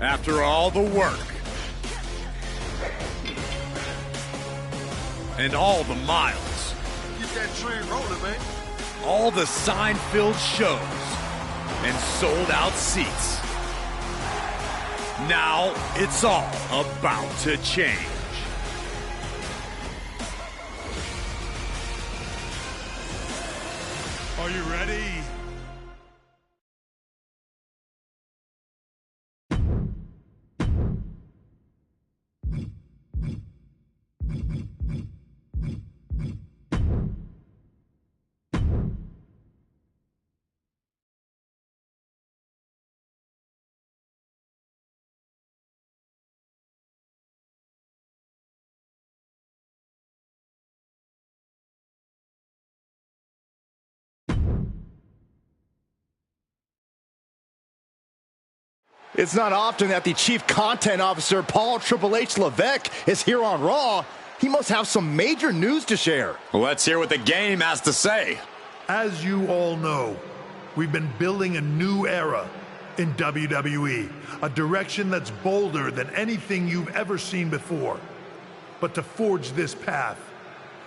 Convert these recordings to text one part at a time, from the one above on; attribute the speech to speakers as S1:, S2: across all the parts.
S1: After all the work and all the miles,
S2: Get that train rolling, man.
S1: all the sign-filled shows and sold-out seats. Now it's all about to change.
S2: Are you ready?
S3: It's not often that the Chief Content Officer, Paul Triple H Levesque, is here on Raw. He must have some major news to share.
S1: Let's hear what the game has to say.
S2: As you all know, we've been building a new era in WWE, a direction that's bolder than anything you've ever seen before. But to forge this path,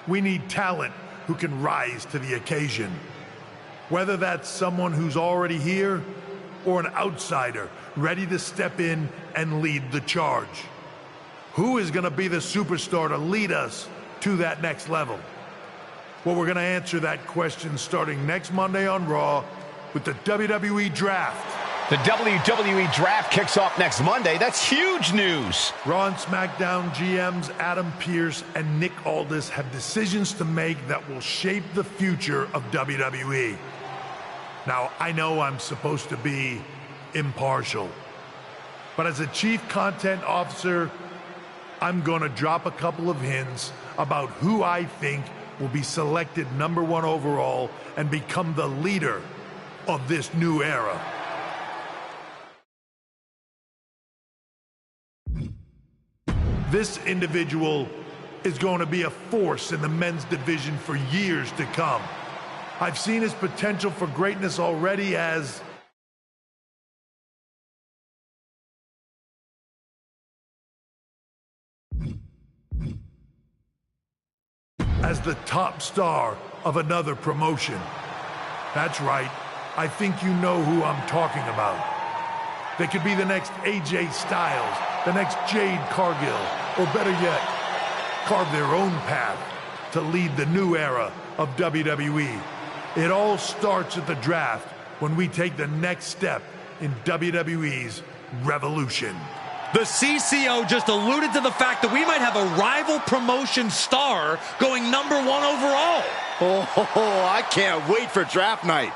S2: we need talent who can rise to the occasion. Whether that's someone who's already here or an outsider ready to step in and lead the charge. Who is going to be the superstar to lead us to that next level? Well, we're going to answer that question starting next Monday on Raw with the WWE Draft.
S4: The WWE Draft kicks off next Monday. That's huge news.
S2: Raw and SmackDown GMs Adam Pearce and Nick Aldis have decisions to make that will shape the future of WWE. Now, I know I'm supposed to be impartial, but as a Chief Content Officer, I'm going to drop a couple of hints about who I think will be selected #1 overall and become the leader of this new era. This individual is going to be a force in the men's division for years to come. I've seen his potential for greatness already as the top star of another promotion. That's right, I think you know who I'm talking about. They could be the next AJ Styles, the next Jade Cargill, or better yet, carve their own path to lead the new era of WWE. It all starts at the draft when we take the next step in WWE's revolution.
S1: The CCO just alluded to the fact that we might have a rival promotion star going #1 overall.
S3: Oh, I can't wait for draft night.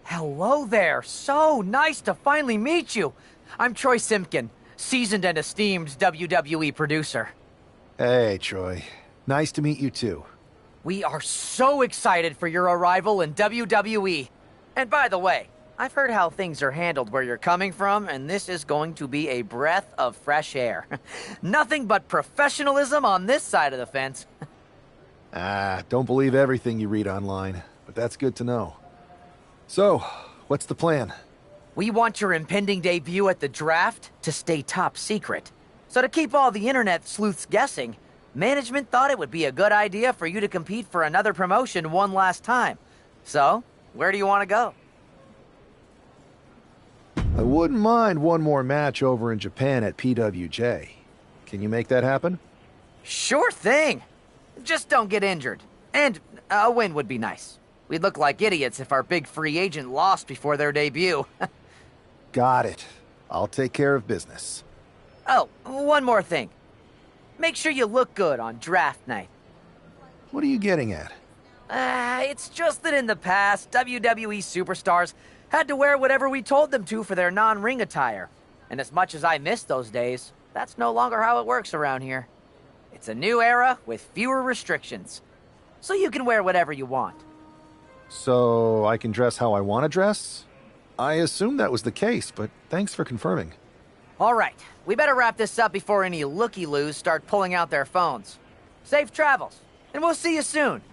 S5: Hello there. So nice to finally meet you. I'm Troy Simpkin, seasoned and esteemed WWE producer.
S6: Hey, Troy. Nice to meet you, too.
S5: We are so excited for your arrival in WWE. And by the way, I've heard how things are handled where you're coming from, and this is going to be a breath of fresh air. Nothing but professionalism on this side of the fence.
S6: Don't believe everything you read online, but that's good to know. So, what's the plan?
S5: We want your impending debut at the draft to stay top secret. So to keep all the internet sleuths guessing, management thought it would be a good idea for you to compete for another promotion one last time. So, where do you want to go?
S6: I wouldn't mind one more match over in Japan at PWJ. Can you make that happen?
S5: Sure thing. Just don't get injured. And a win would be nice. We'd look like idiots if our big free agent lost before their debut.
S6: Got it. I'll take care of business.
S5: Oh, one more thing. Make sure you look good on draft night.
S6: What are you getting at?
S5: It's just that in the past, WWE superstars had to wear whatever we told them to for their non-ring attire. And as much as I miss those days, that's no longer how it works around here. It's a new era with fewer restrictions. So you can wear whatever you want.
S6: So I can dress how I want to dress? I assumed that was the case, but thanks for confirming.
S5: All right, we better wrap this up before any looky-loos start pulling out their phones. Safe travels, and we'll see you soon.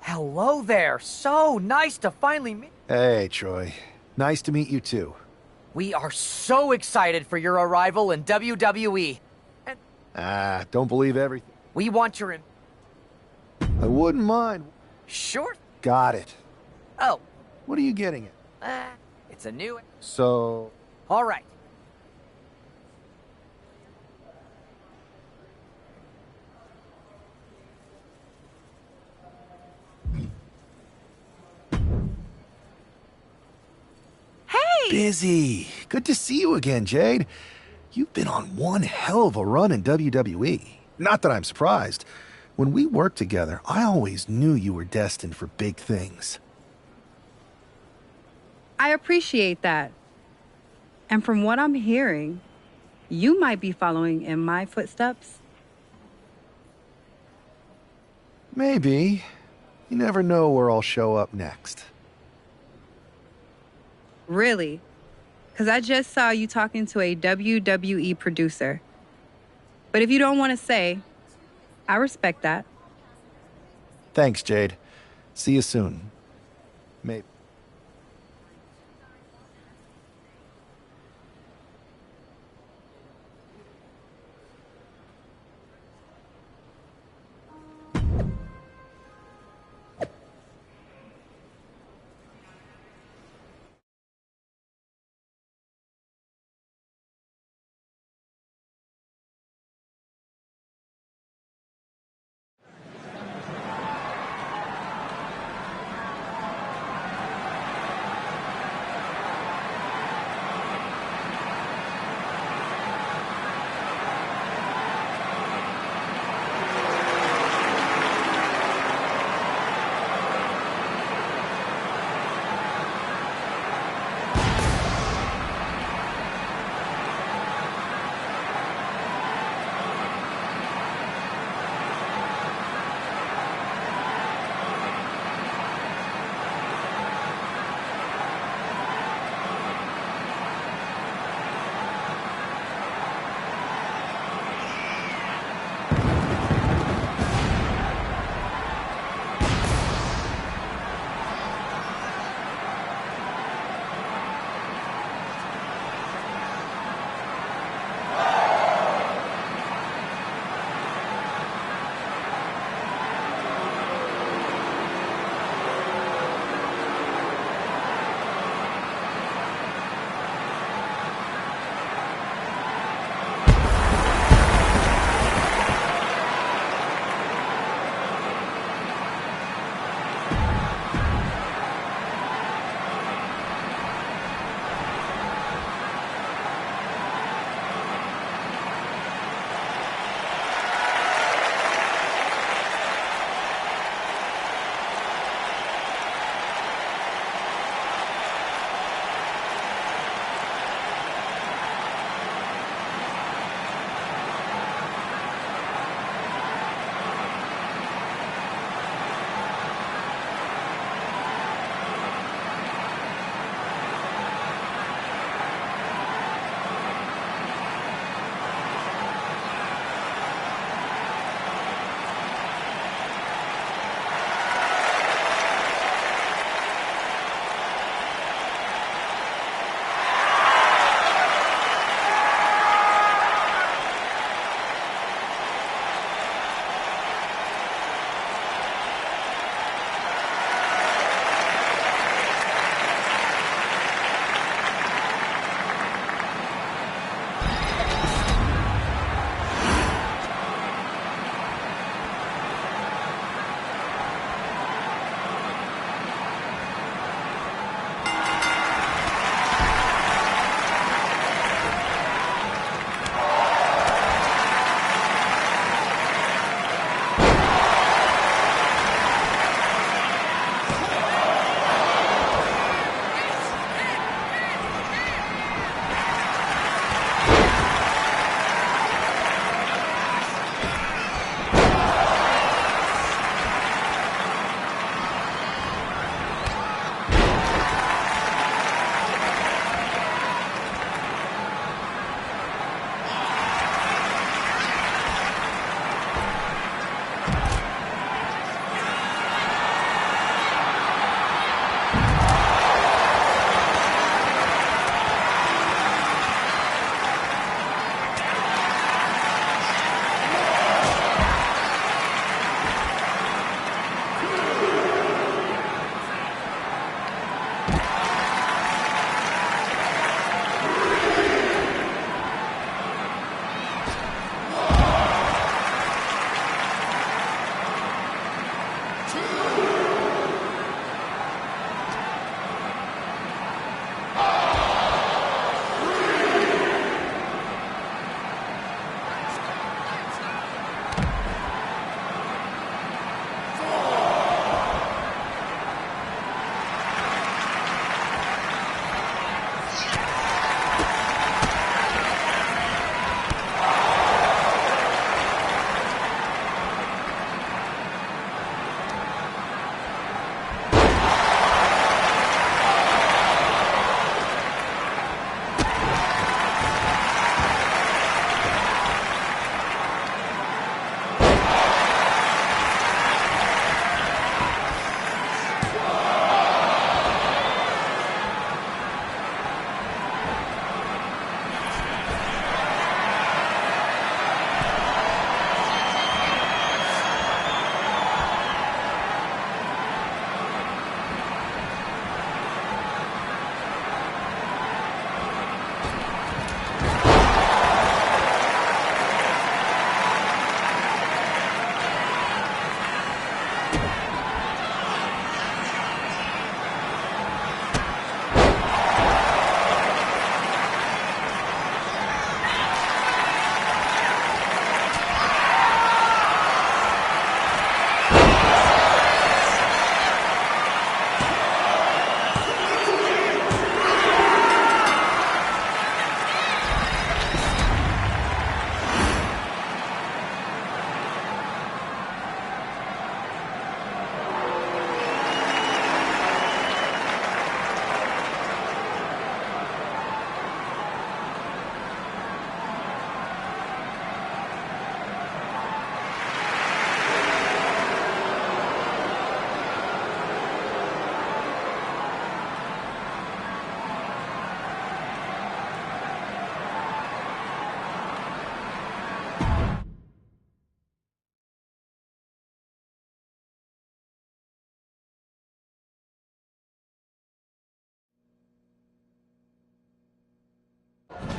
S5: Hello there. So nice to finally meet.
S6: Hey, Troy. Nice to meet you, too.
S5: We are so excited for your arrival in WWE. And
S6: Don't believe everything.
S5: we want your...
S6: I wouldn't mind.
S5: Sure.
S6: Got it.
S5: Oh,
S6: What are you getting at?
S5: it's a new...
S6: So,
S5: All right.
S6: busy. Good to see you again, Jade. You've been on one hell of a run in WWE. Not that I'm surprised. When we worked together, I always knew you were destined for big things.
S7: I appreciate that. And from what I'm hearing, you might be following in my footsteps.
S6: Maybe. You never know where I'll show up next.
S7: Really? Because I just saw you talking to a WWE producer. But if you don't want to say, I respect that.
S6: Thanks, Jade. See you soon. Maybe.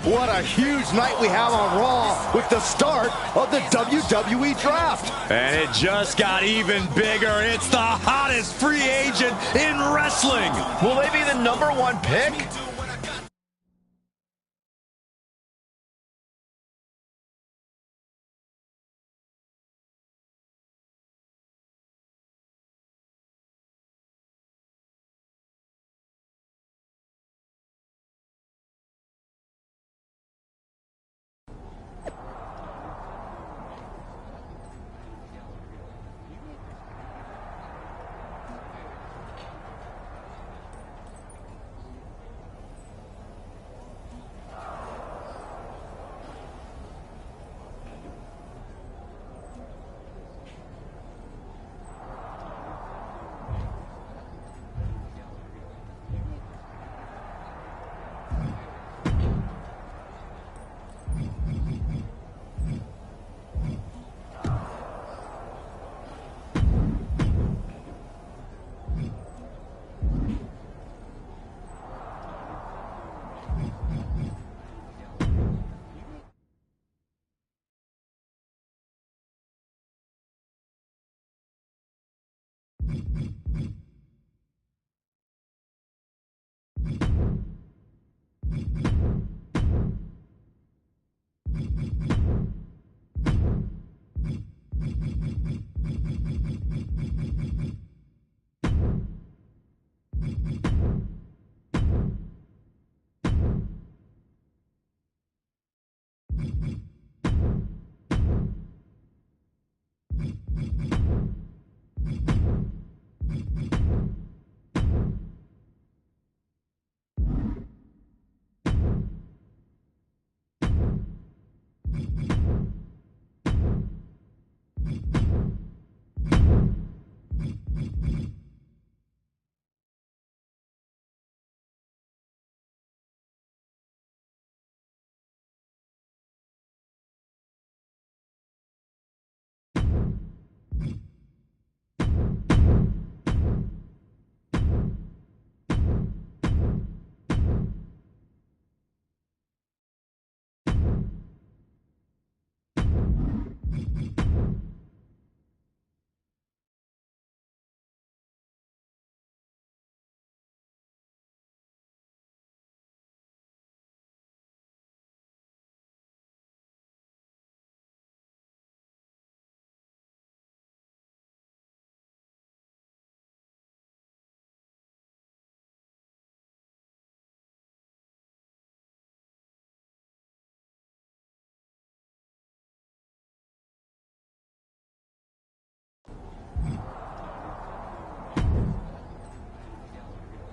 S3: What a huge night we have on Raw with the start of the WWE Draft.
S1: And it just got even bigger. It's the hottest free agent in wrestling.
S4: Will they be the #1 pick?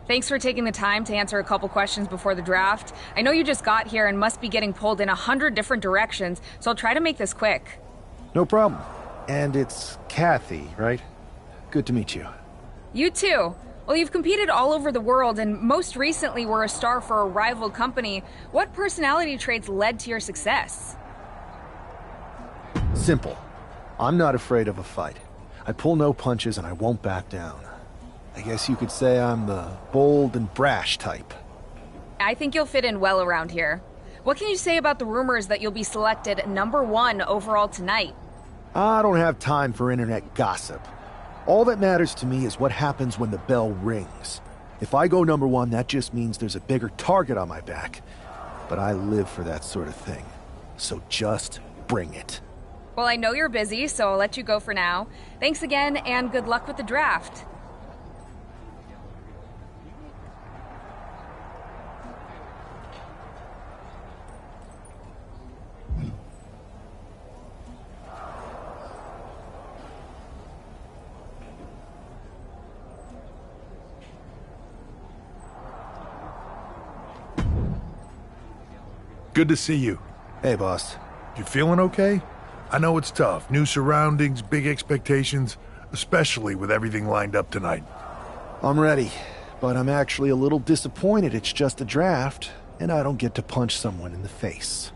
S8: Thanks for taking the time to answer a couple questions before the draft. I know you just got here and must be getting pulled in 100 different directions, so I'll try to make this quick.
S6: No problem. And it's Kathy, right? Good to meet you.
S8: You too. Well, you've competed all over the world and most recently were a star for a rival company. What personality traits led to your success?
S6: Simple. I'm not afraid of a fight. I pull no punches and I won't back down. I guess you could say I'm the bold and brash type.
S8: I think you'll fit in well around here. What can you say about the rumors that you'll be selected #1 overall tonight?
S6: I don't have time for internet gossip. All that matters to me is what happens when the bell rings. If I go #1, that just means there's a bigger target on my back. But I live for that sort of thing. So just bring it.
S8: Well, I know you're busy, so I'll let you go for now. Thanks again, and good luck with the draft.
S2: Good to see you.
S6: Hey, boss.
S2: You feeling okay? I know it's tough. New surroundings, big expectations, especially with everything lined up tonight.
S6: I'm ready, but I'm actually a little disappointed it's just a draft, and I don't get to punch someone in the face.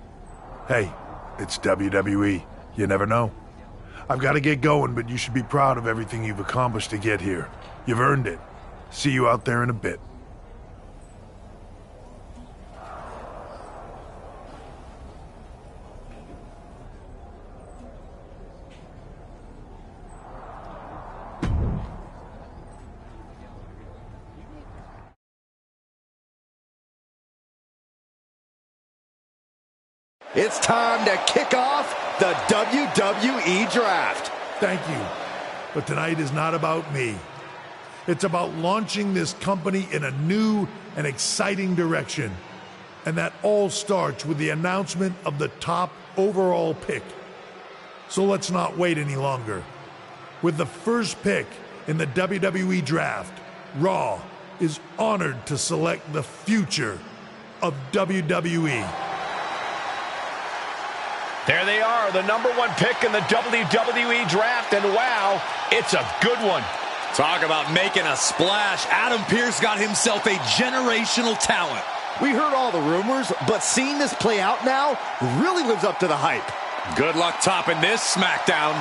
S2: Hey, it's WWE. You never know. I've got to get going, but you should be proud of everything you've accomplished to get here. You've earned it. See you out there in a bit.
S3: It's time to kick off the WWE Draft.
S2: Thank you. But tonight is not about me. It's about launching this company in a new and exciting direction. And that all starts with the announcement of the top overall pick. So let's not wait any longer. With the first pick in the WWE Draft, Raw is honored to select the future of WWE.
S4: There they are, the #1 pick in the WWE Draft, and wow, it's a good one.
S1: Talk about making a splash. Adam Pearce got himself a generational talent.
S3: We heard all the rumors, but seeing this play out now really lives up to the hype.
S1: Good luck topping this SmackDown.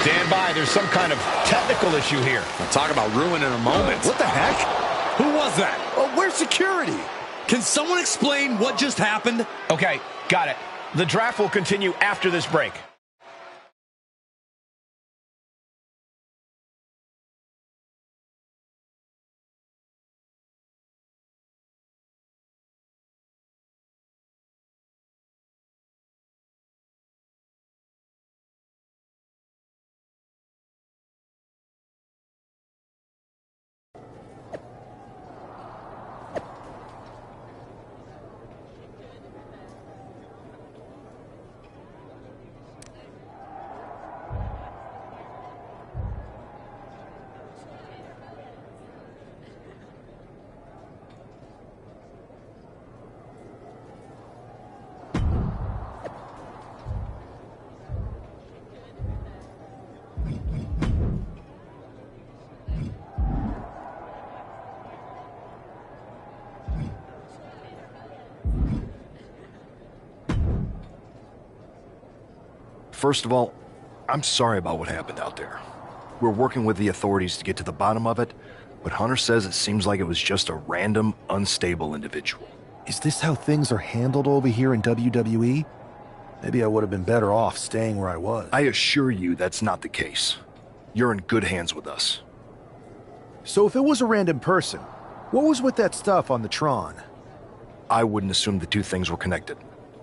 S4: Stand by, there's some kind of technical issue here.
S1: Now talk about ruining a moment.
S3: What the heck?
S1: Who was that?
S3: Where's security?
S1: Can someone explain what just happened?
S4: Okay, got it. The draft will continue after this break.
S9: First of all, I'm sorry about what happened out there. We're working with the authorities to get to the bottom of it, but Hunter says it seems like it was just a random, unstable individual.
S6: Is this how things are handled over here in WWE? Maybe I would have been better off staying where I was.
S9: I assure you that's not the case. You're in good hands with us.
S6: So if it was a random person, what was with that stuff on the Tron?
S9: I wouldn't assume the two things were connected.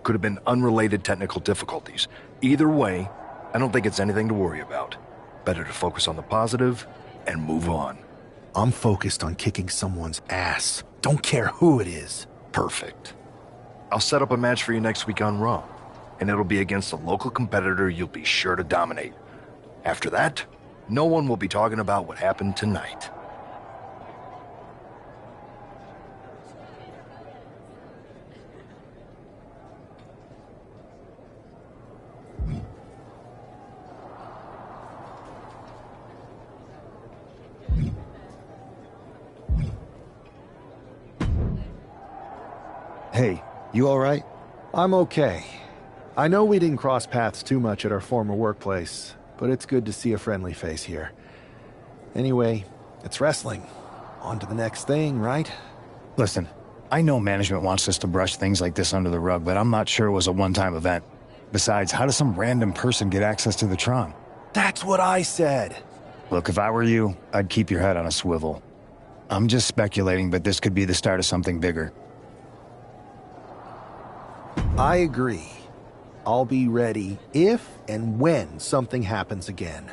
S9: Could have been unrelated technical difficulties. Either way, I don't think it's anything to worry about. Better to focus on the positive and move on.
S6: I'm focused on kicking someone's ass. Don't care who it is.
S9: Perfect. I'll set up a match for you next week on Raw, and it'll be against a local competitor you'll be sure to dominate. After that, no one will be talking about what happened tonight.
S6: Hey, you all right? I'm okay. I know we didn't cross paths too much at our former workplace, but it's good to see a friendly face here. Anyway, it's wrestling. On to the next thing, right?
S10: Listen, I know management wants us to brush things like this under the rug, but I'm not sure it was a one-time event. Besides, how does some random person get access to the Tron?
S6: That's what I said.
S10: Look, if I were you, I'd keep your head on a swivel. I'm just speculating, but this could be the start of something bigger.
S6: I agree. I'll be ready if and when something happens again.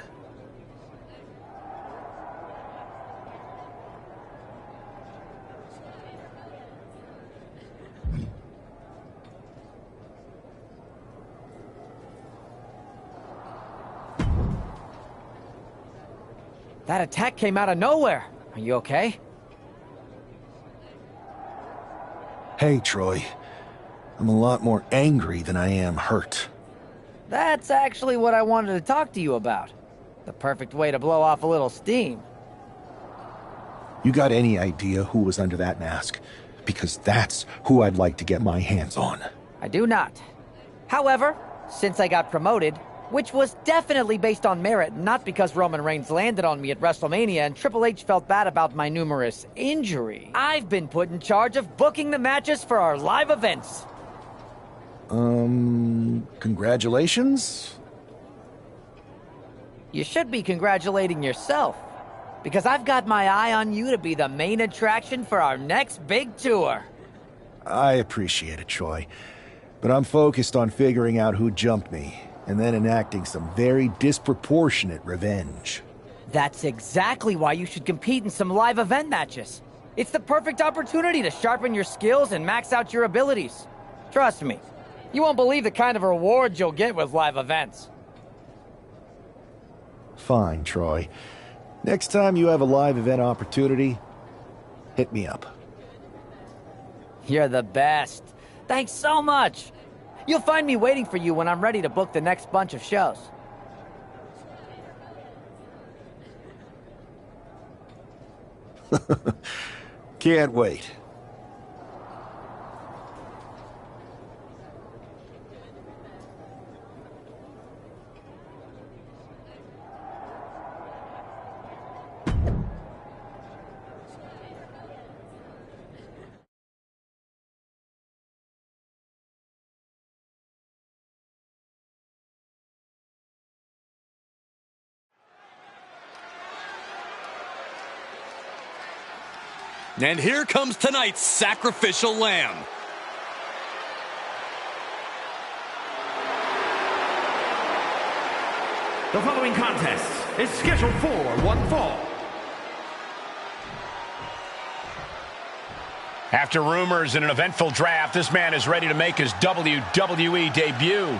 S5: That attack came out of nowhere. Are you okay?
S6: Hey, Troy. I'm a lot more angry than I am hurt.
S5: That's actually what I wanted to talk to you about. The perfect way to blow off a little steam.
S6: You got any idea who was under that mask? Because that's who I'd like to get my hands on.
S5: I do not. However, since I got promoted, which was definitely based on merit, not because Roman Reigns landed on me at WrestleMania and Triple H felt bad about my numerous injuries, I've been put in charge of booking the matches for our live events.
S6: Congratulations?
S5: You should be congratulating yourself. because I've got my eye on you to be the main attraction for our next big tour.
S6: I appreciate it, Troy. But I'm focused on figuring out who jumped me, and then enacting some very disproportionate revenge.
S5: That's exactly why you should compete in some live event matches. It's the perfect opportunity to sharpen your skills and max out your abilities. Trust me, you won't believe the kind of rewards you'll get with live events.
S6: Fine, Troy. Next time you have a live event opportunity, hit me up.
S5: You're the best. Thanks so much. You'll find me waiting for you when I'm ready to book the next bunch of shows.
S6: Can't wait.
S1: And here comes tonight's sacrificial lamb.
S11: The following contest is scheduled for one fall.
S4: After rumors and an eventful draft, this man is ready to make his WWE debut.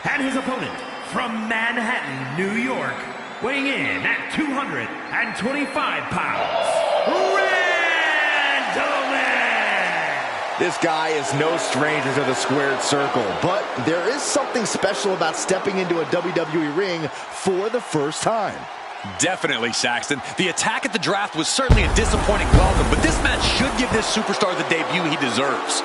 S11: And his opponent, from Manhattan, New York, weighing in at 225 pounds, Randleman!
S3: This guy is no stranger to the squared circle, but there is something special about stepping into a WWE ring for the first time.
S1: Definitely, Saxton. The attack at the draft was certainly a disappointing welcome, but this match should give this superstar the debut he deserves.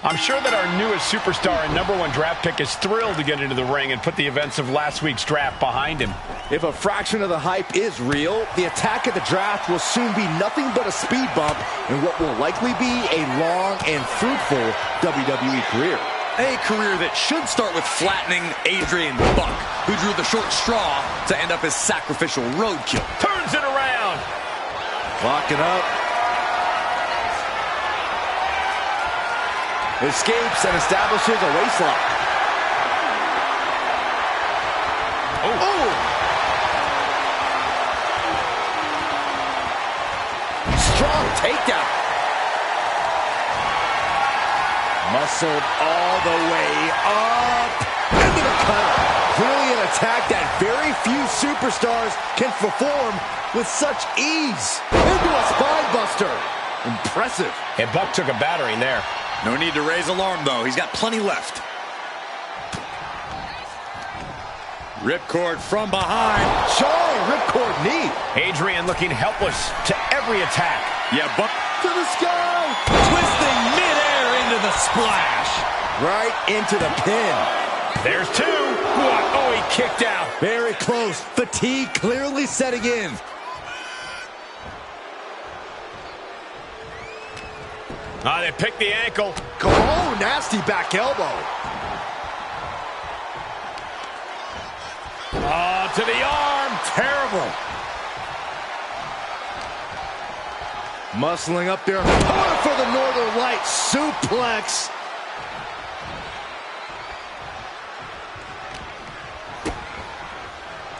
S4: I'm sure that our newest superstar and #1 draft pick is thrilled to get into the ring and put the events of last week's draft behind him.
S3: If a fraction of the hype is real, the attack at the draft will soon be nothing but a speed bump in what will likely be a long and fruitful WWE career.
S1: A career that should start with flattening Adrian Buck, who drew the short straw to end up as sacrificial roadkill.
S4: Turns it around.
S3: Locking up. Escapes and establishes a waistlock. Oh! Strong takedown. Muscled all the way up into the cutter. Clearly an attack that very few superstars can perform with such ease. Into a spine buster. Impressive.
S4: And Buck took a battering there.
S1: No need to raise alarm, though. He's got plenty left. Ripcord from behind.
S3: Jarring ripcord knee.
S4: Adrian looking helpless to every attack.
S1: Yeah, Buck
S3: To the sky.
S1: twisting midair into the splash.
S3: Right into the pin.
S4: There's two. What? Oh, he kicked out.
S3: Very close. Fatigue clearly setting in.
S4: They picked the ankle.
S3: Oh, nasty back elbow.
S4: Oh, to the arm. Terrible.
S3: Muscling up there. Going for the Northern Light suplex.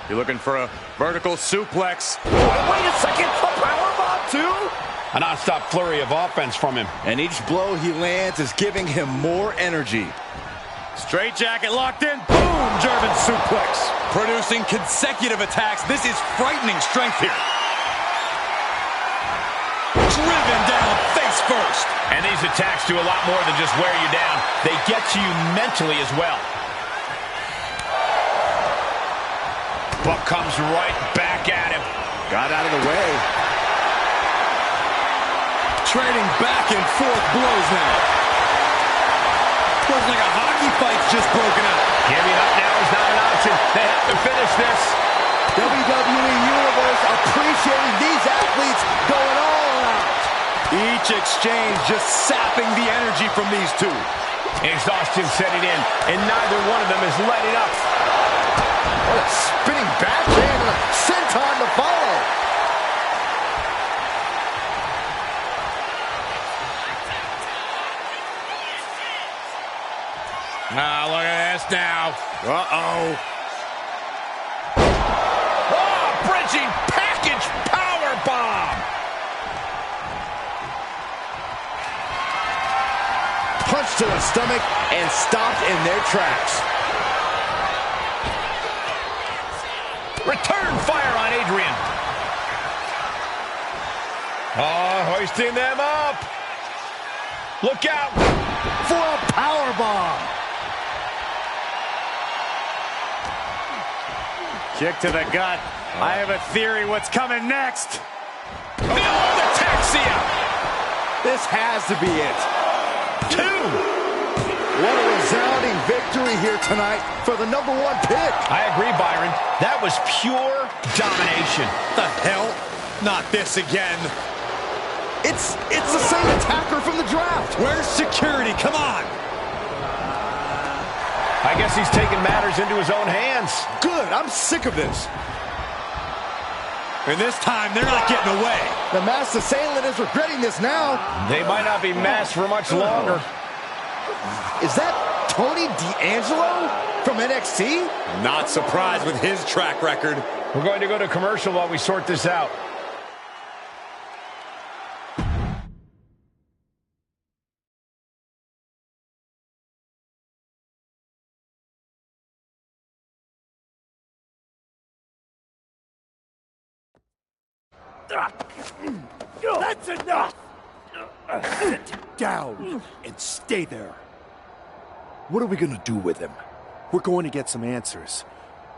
S1: You're looking for a vertical suplex.
S3: Wait a second, a powerbomb too?
S4: A non-stop flurry of offense from him.
S3: And each blow he lands is giving him more energy.
S1: Straight jacket locked in. Boom! German suplex. Producing consecutive attacks. This is frightening strength here. Driven down face first.
S4: And these attacks do a lot more than just wear you down. They get to you mentally as well. But comes right back at him.
S3: Got out of the way.
S1: Trading back and forth blows now. Looks like a hockey fight's just broken out.
S4: Giving up now is not an option. They have to finish this.
S3: WWE Universe appreciating these athletes going all out.
S1: Each exchange just sapping the energy from these two.
S4: Exhaustion setting in, and neither one of them is letting up.
S3: What a spinning backhand and a senton to follow.
S1: Ah, look at this now.
S3: Uh-oh.
S4: Oh, bridging package power bomb.
S3: Punch to the stomach and stopped in their tracks.
S4: Return fire on Adrian. Oh, hoisting them up. Look out
S3: for a power bomb.
S1: Kick to the gut. I have a theory what's coming next.
S4: Oh, the Taxia.
S3: This has to be it.
S4: 2.
S3: What a resounding victory here tonight for the #1 pick.
S4: I agree, Byron. That was pure domination.
S1: The hell? Not this again.
S3: It's the same attacker from the draft.
S1: Where's security? Come on.
S4: I guess he's taking matters into his own hands.
S3: Good. I'm sick of this.
S1: And this time, they're not getting away.
S3: The masked assailant is regretting this now.
S4: They might not be masked for much longer.
S3: Is that Tony D'Angelo from NXT?
S1: Not surprised with his track record.
S4: We're going to go to commercial while we sort this out.
S12: That's enough! Sit down and stay there.
S6: What are we going to do with him? We're going to get some answers.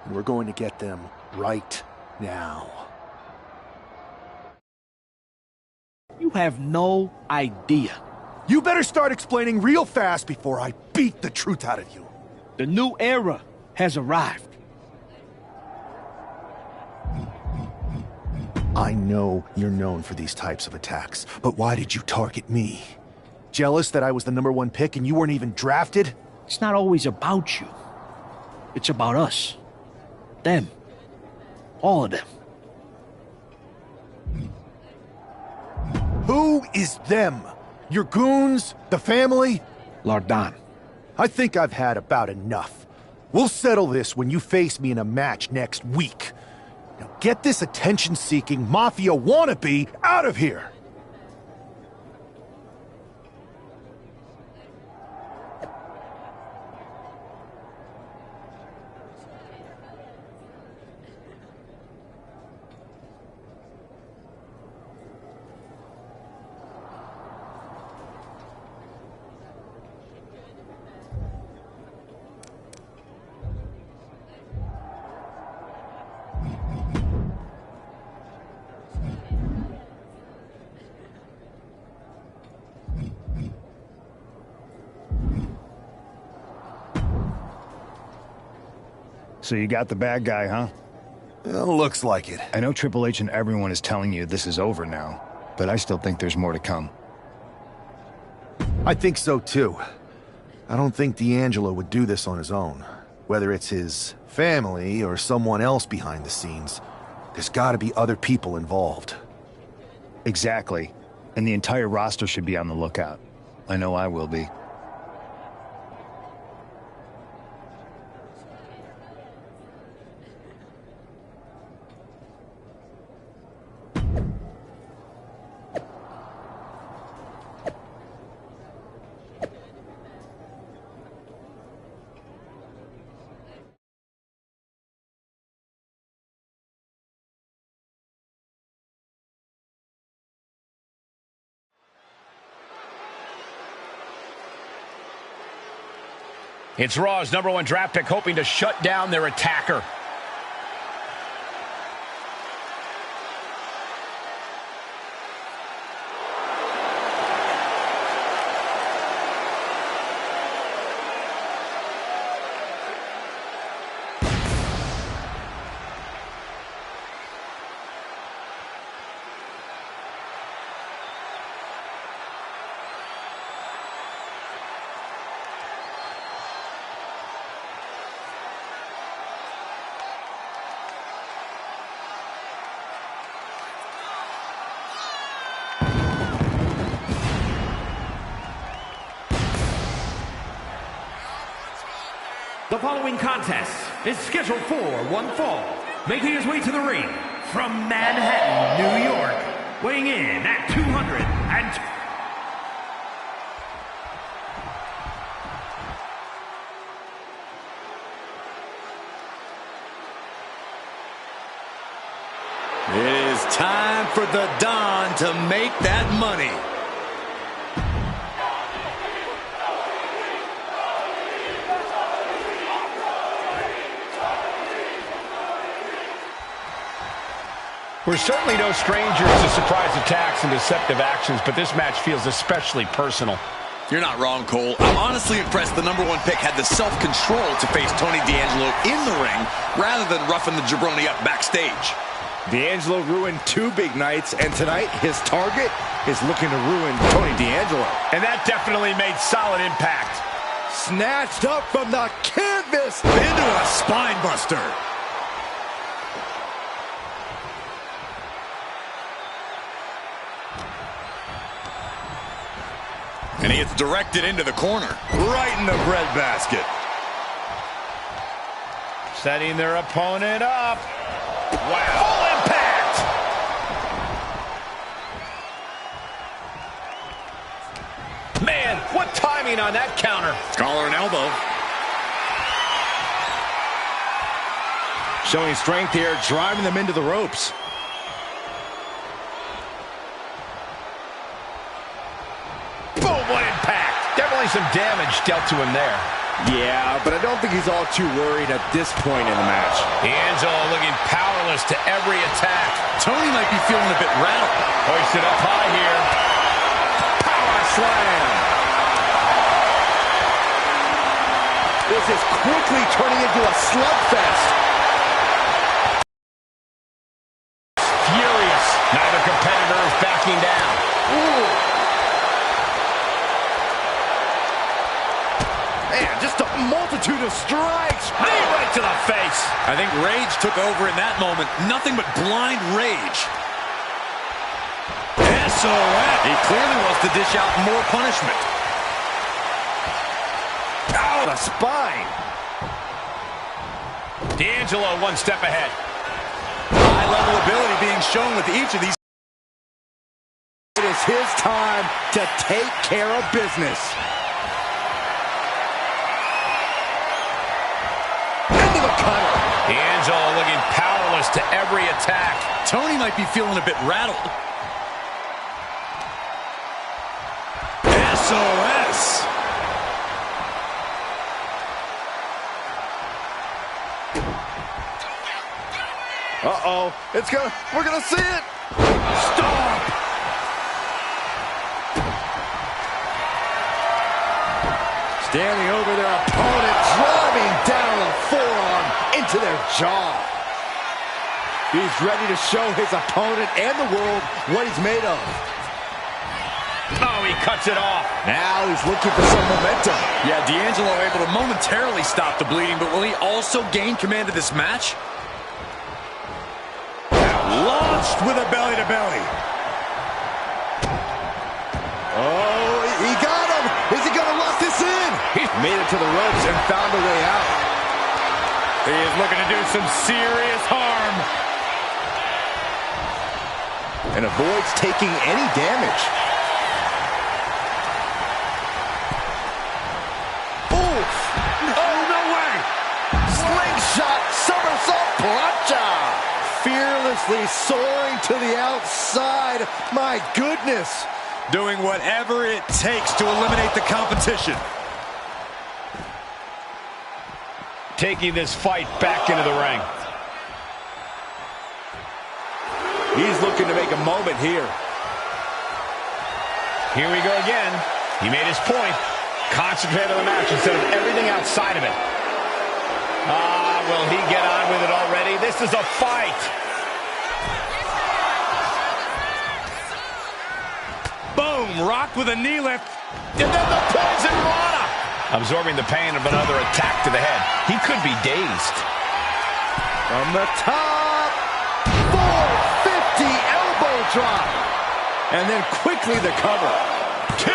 S6: And we're going to get them right now.
S12: You have no idea.
S6: You better start explaining real fast before I beat the truth out of you.
S12: The new era has arrived.
S6: I know you're known for these types of attacks, but why did you target me? Jealous that I was the #1 pick and you weren't even drafted?
S12: It's not always about you. It's about us. Them. All of them.
S6: Who is them? Your goons? The family?
S12: Lardan.
S6: I think I've had about enough. We'll settle this when you face me in a match next week. Now get this attention-seeking mafia wannabe out of here!
S10: So you got the bad guy, huh?
S6: Well, looks like it.
S10: I know Triple H and everyone is telling you this is over now, but I still think there's more to come.
S6: I think so, too. I don't think D'Angelo would do this on his own. Whether it's his family or someone else behind the scenes, there's gotta be other people involved.
S10: Exactly. And the entire roster should be on the lookout. I know I will be.
S4: It's Raw's #1 draft pick hoping to shut down their attacker.
S11: The following contest is scheduled for one fall. Making his way to the ring from Manhattan, New York, weighing in at 200 and...
S1: It is time for the Don to make that money.
S4: We're certainly no strangers to surprise attacks and deceptive actions, but this match feels especially personal.
S1: You're not wrong, Cole. I'm honestly impressed the #1 pick had the self-control to face Tony D'Angelo in the ring rather than roughing the jabroni up backstage.
S3: D'Angelo ruined 2 big nights, and tonight his target is looking to ruin Tony D'Angelo.
S4: And that definitely made solid impact.
S3: Snatched up from the canvas
S1: into a spine buster. And he gets directed into the corner. Right in the breadbasket.
S4: Setting their opponent up. Wow. Full impact. Man, what timing on that counter.
S1: Collar and elbow.
S3: Showing strength here, driving them into the ropes.
S4: Boom, what impact. Definitely some damage dealt to him there.
S3: Yeah, but I don't think he's all too worried at this point in the match.
S4: D'Angelo looking powerless to every attack.
S1: Tony might be feeling a bit rattled.
S4: Hoisted up high here.
S3: Power slam. This is quickly turning into a slugfest.
S4: Furious. Neither competitor is backing down.
S3: Ooh. Man, just a multitude of strikes.
S4: Knee right to the face.
S1: I think rage took over in that moment. Nothing but blind rage. SOS. He clearly wants to dish out more punishment.
S3: Ow, the spine.
S4: D'Angelo 1 step ahead.
S1: High-level ability being shown with each of these.
S3: It is his time to take care of business.
S4: D'Angelo looking powerless to every attack.
S1: Tony might be feeling a bit rattled. SOS.
S3: Uh-oh. We're gonna see it.
S1: Stop.
S3: Standing over their opponent, driving down a forearm into their jaw. He's ready to show his opponent and the world what he's made of.
S4: Oh, he cuts it off.
S3: Now he's looking for some momentum.
S1: Yeah, D'Angelo able to momentarily stop the bleeding, but will he also gain command of this match? Launched with a belly-to-belly.
S3: Oh, he got him. Is he going to lock this in? He made it to the ropes and found a way out.
S1: He is looking to do some serious harm.
S3: And avoids taking any damage. Oof! Oh, no way! Slingshot somersault plancha! Fearlessly soaring to the outside. My goodness!
S1: Doing whatever it takes to eliminate the competition.
S4: taking this fight back into the ring.
S3: He's looking to make a moment here.
S4: Here we go again. He made his point. Concentrate on the match instead of everything outside of it. Will he get on with it already? This is a fight.
S1: Boom, rocked with a knee lift.
S4: And then the poison rana. Absorbing the pain of another attack to the head. He could be dazed.
S3: From the top, 450 elbow drop. And then quickly the cover.
S4: 2.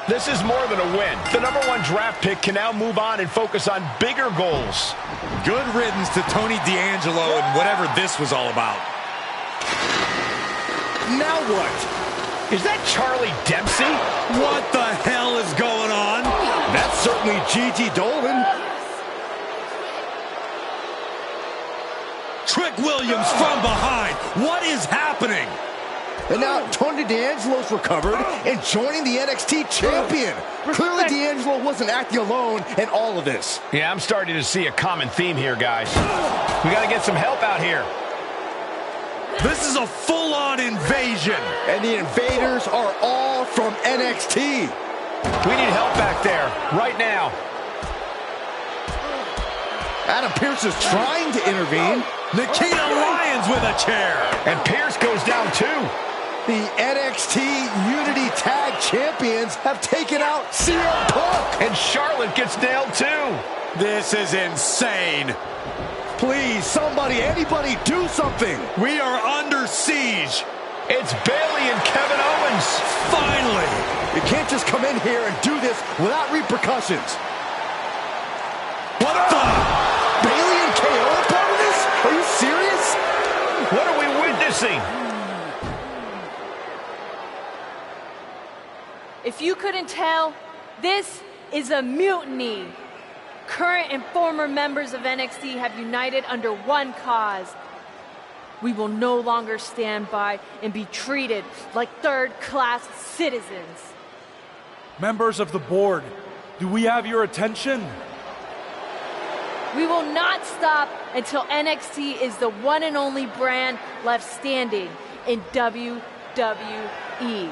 S4: This is more than a win. The #1 draft pick can now move on and focus on bigger goals.
S1: Good riddance to Tony D'Angelo and whatever this was all about.
S3: Now what?
S4: Is that Charlie Dempsey?
S1: What the hell is going on?
S3: That's certainly Gigi Dolan.
S1: Trick Williams from behind. What is happening?
S3: And now Tony D'Angelo's recovered and joining the NXT champion. Clearly D'Angelo wasn't acting alone in all of this.
S4: Yeah, I'm starting to see a common theme here, guys. We got to get some help out here.
S1: This is a full-on invasion.
S3: And the invaders are all from NXT.
S4: We need help back there, right now.
S3: Adam Pearce is trying to intervene.
S1: Nikita Lyons with a chair.
S4: And Pearce goes down too.
S3: The NXT Unity Tag Champions have taken out CM Punk.
S4: And Charlotte gets nailed too.
S1: This is insane.
S3: Please, somebody, anybody, do something.
S1: We are under siege.
S4: It's Bayley and Kevin Owens.
S1: Finally.
S3: You can't just come in here and do this without repercussions.
S1: What the?
S3: Bayley and KO are part of this? Are you serious?
S4: What are we witnessing?
S13: If you couldn't tell, this is a mutiny. Current and former members of NXT have united under one cause. We will no longer stand by and be treated like third-class citizens.
S14: Members of the board, do we have your attention?
S13: We will not stop until NXT is the one and only brand left standing in WWE.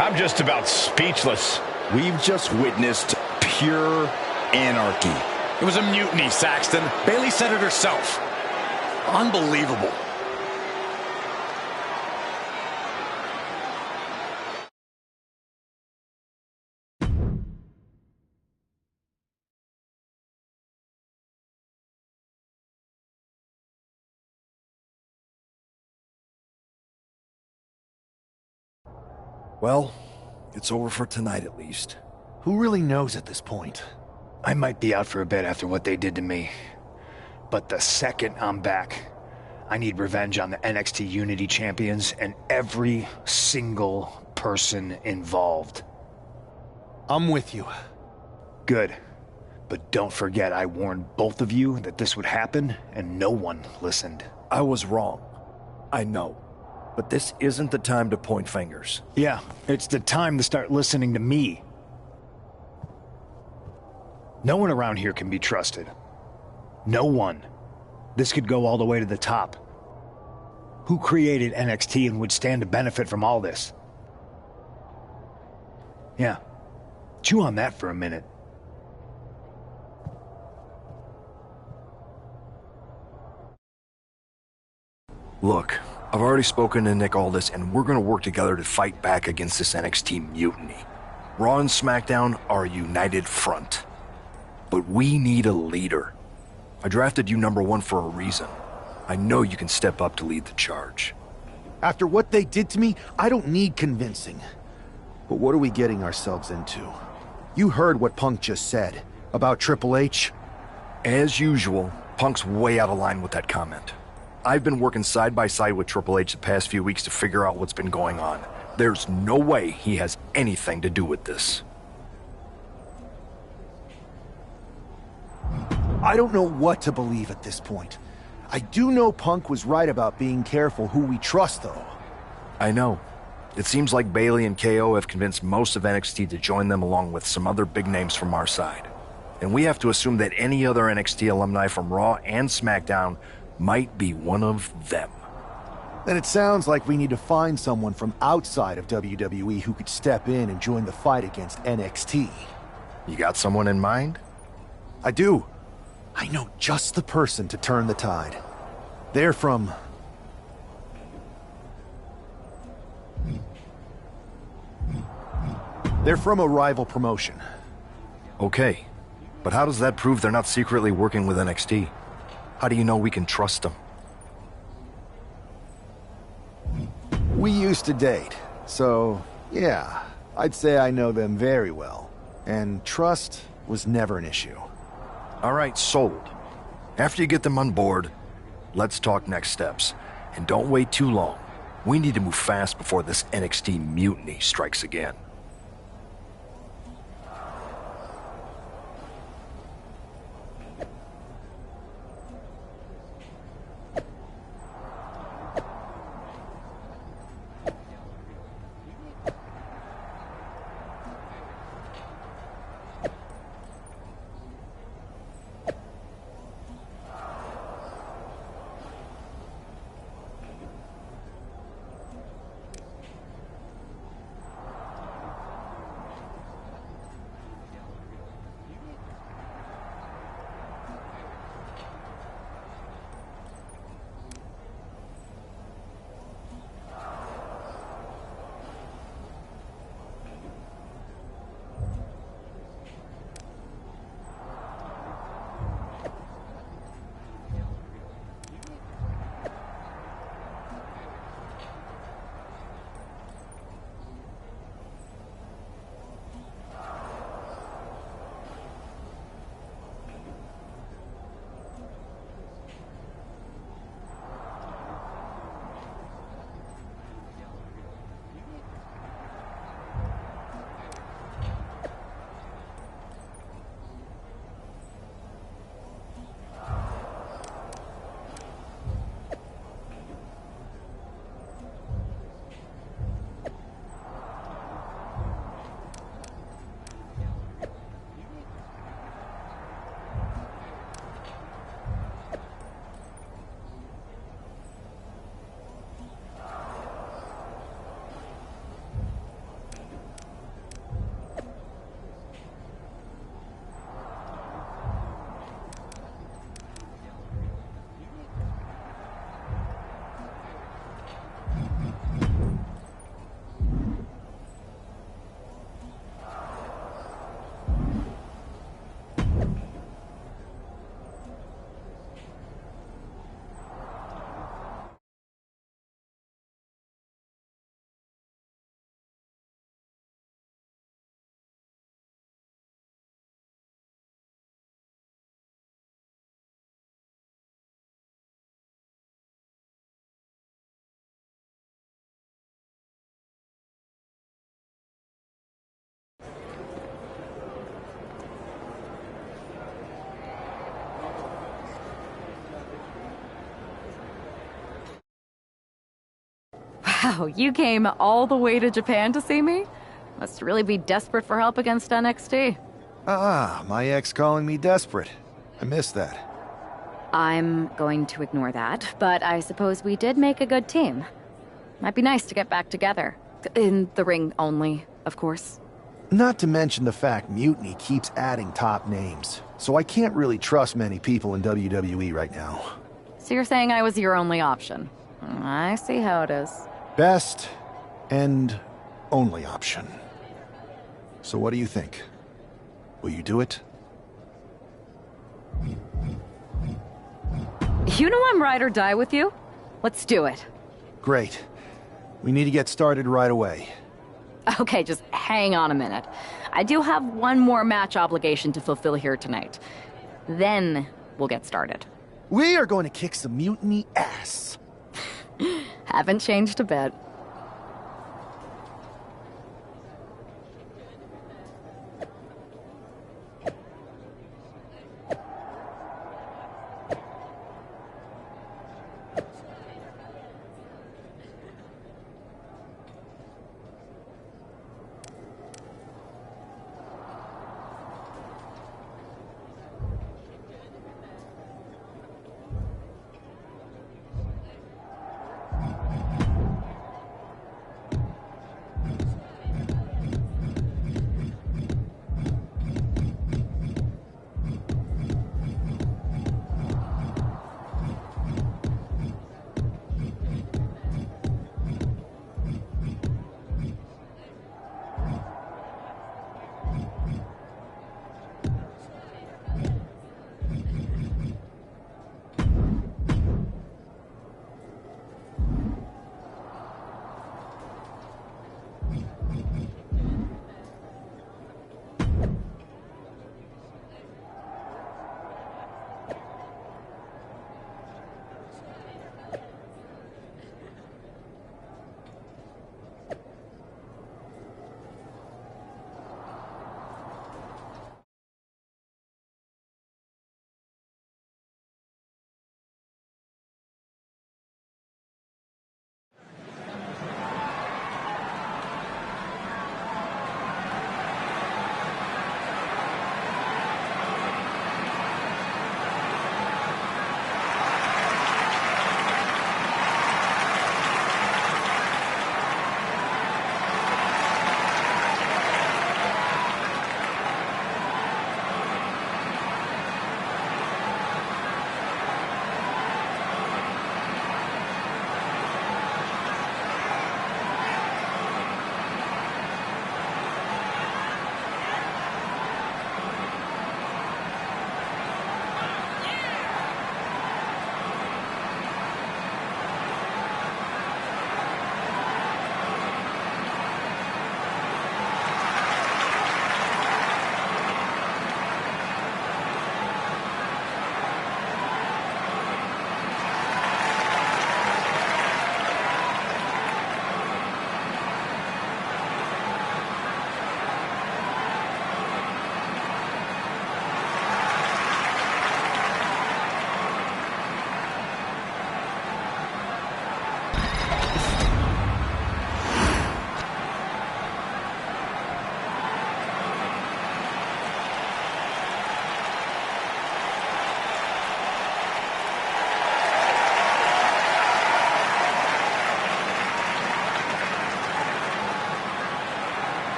S4: I'm just about speechless.
S3: We've just witnessed pure anarchy.
S1: It was a mutiny, Saxton. Bayley said it herself. Unbelievable.
S9: Well, it's over for tonight at least.
S6: Who really knows at this point?
S10: I might be out for a bit after what they did to me. But the second I'm back, I need revenge on the NXT Unity Champions and every single person involved.
S6: I'm with you.
S10: Good. But don't forget I warned both of you that this would happen, and no one listened.
S9: I was wrong. I know. But this isn't the time to point fingers.
S10: Yeah, it's the time to start listening to me. No one around here can be trusted. No one. This could go all the way to the top. Who created NXT and would stand to benefit from all this? Yeah. Chew on that for a minute.
S9: Look, I've already spoken to Nick Aldis, and we're going to work together to fight back against this NXT mutiny. Raw and SmackDown are a united front. But we need a leader. I drafted you #1 for a reason. I know you can step up to lead the charge.
S6: After what they did to me, I don't need convincing. But what are we getting ourselves into? You heard what Punk just said about Triple H.
S9: As usual, Punk's way out of line with that comment. I've been working side by side with Triple H the past few weeks to figure out what's been going on. There's no way he has anything to do with this.
S6: I don't know what to believe at this point. I do know Punk was right about being careful who we trust, though.
S9: I know. It seems like Bayley and KO have convinced most of NXT to join them along with some other big names from our side. And we have to assume that any other NXT alumni from Raw and SmackDown might be one of them.
S6: Then it sounds like we need to find someone from outside of WWE who could step in and join the fight against NXT.
S9: You got someone in mind?
S6: I do. I know just the person to turn the tide. They're from a rival promotion.
S9: Okay, but how does that prove they're not secretly working with NXT? How do you know we can trust them?
S6: We used to date, so yeah, I'd say I know them very well. And trust was never an issue.
S9: All right, sold. After you get them on board, let's talk next steps. And don't wait too long. We need to move fast before this NXT mutiny strikes again.
S15: Wow, you came all the way to Japan to see me? Must really be desperate for help against NXT.
S6: My ex calling me desperate. I missed that.
S15: I'm going to ignore that, but I suppose we did make a good team. Might be nice to get back together. In the ring only, of course.
S6: Not to mention the fact Mutiny keeps adding top names, so I can't really trust many people in WWE right now.
S15: So you're saying I was your only option? I see how it is.
S6: Best and only option. So what do you think? Will you do it?
S15: You know I'm ride or die with you. Let's do it.
S6: Great. We need to get started right away.
S15: Okay, just hang on a minute. I do have one more match obligation to fulfill here tonight. Then we'll get started.
S6: We are going to kick some Mutiny ass.
S15: Haven't changed a bit.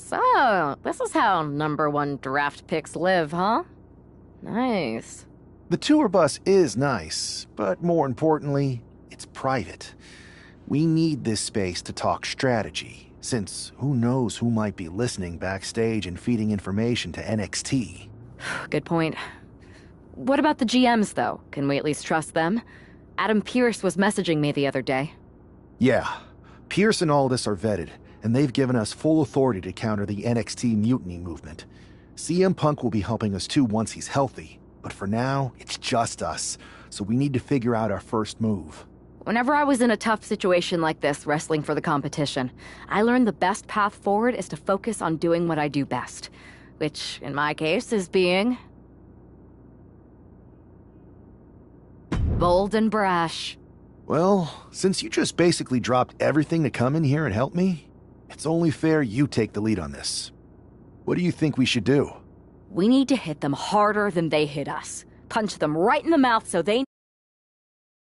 S15: So, this is how #1 draft picks live, huh? Nice.
S6: The tour bus is nice, but more importantly, it's private. We need this space to talk strategy, since who knows who might be listening backstage and feeding information to NXT.
S15: Good point. What about the GMs, though? Can we at least trust them? Adam Pearce was messaging me the other day.
S6: Yeah, Pierce and Aldis are vetted, and they've given us full authority to counter the NXT mutiny movement. CM Punk will be helping us too once he's healthy, but for now, it's just us, so we need to figure out our first move.
S15: Whenever I was in a tough situation like this, wrestling for the competition, I learned the best path forward is to focus on doing what I do best, which, in my case, is being bold and brash.
S6: Well, since you just basically dropped everything to come in here and help me, it's only fair you take the lead on this. What do you think we should do?
S15: We need to hit them harder than they hit us. Punch them right in the mouth so they